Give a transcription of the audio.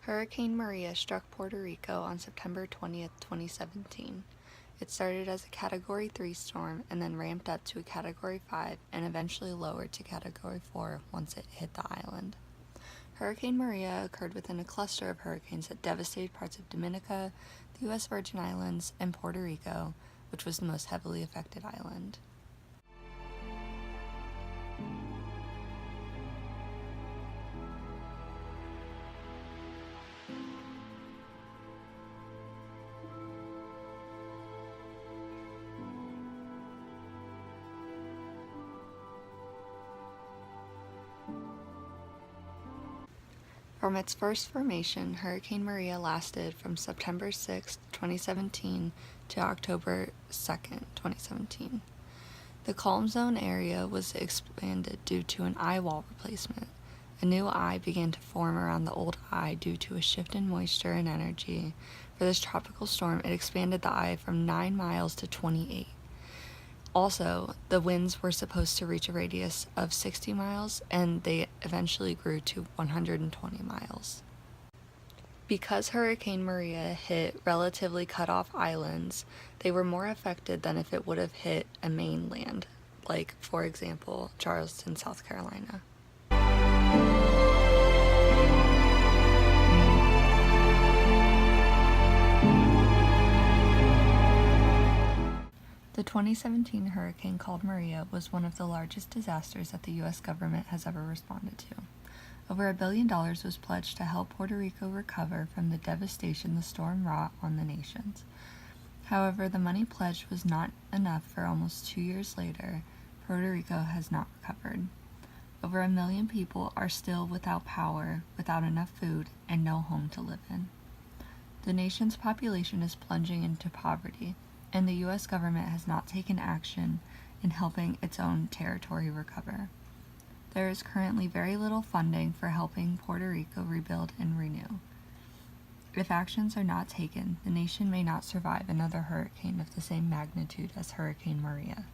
Hurricane Maria struck Puerto Rico on September 20th, 2017. It started as a Category 3 storm and then ramped up to a Category 5 and eventually lowered to Category 4 once it hit the island. Hurricane Maria occurred within a cluster of hurricanes that devastated parts of Dominica, the U.S. Virgin Islands, and Puerto Rico, which was the most heavily affected island. From its first formation, Hurricane Maria lasted from September 6, 2017 to October 2nd, 2017. The calm zone area was expanded due to an eye wall replacement. A new eye began to form around the old eye due to a shift in moisture and energy. For this tropical storm, it expanded the eye from 9 miles to 28. Also, the winds were supposed to reach a radius of 60 miles, and they eventually grew to 120 miles. Because Hurricane Maria hit relatively cut-off islands, they were more affected than if it would have hit a mainland, like, for example, Charleston, South Carolina. The 2017 hurricane called Maria was one of the largest disasters that the U.S. government has ever responded to. Over $1 billion was pledged to help Puerto Rico recover from the devastation the storm wrought on the nations. However, the money pledged was not enough for almost 2 years later. Puerto Rico has not recovered. Over 1 million people are still without power, without enough food, and no home to live in. The nation's population is plunging into poverty, and the U.S. government has not taken action in helping its own territory recover. There is currently very little funding for helping Puerto Rico rebuild and renew. If actions are not taken, the nation may not survive another hurricane of the same magnitude as Hurricane Maria.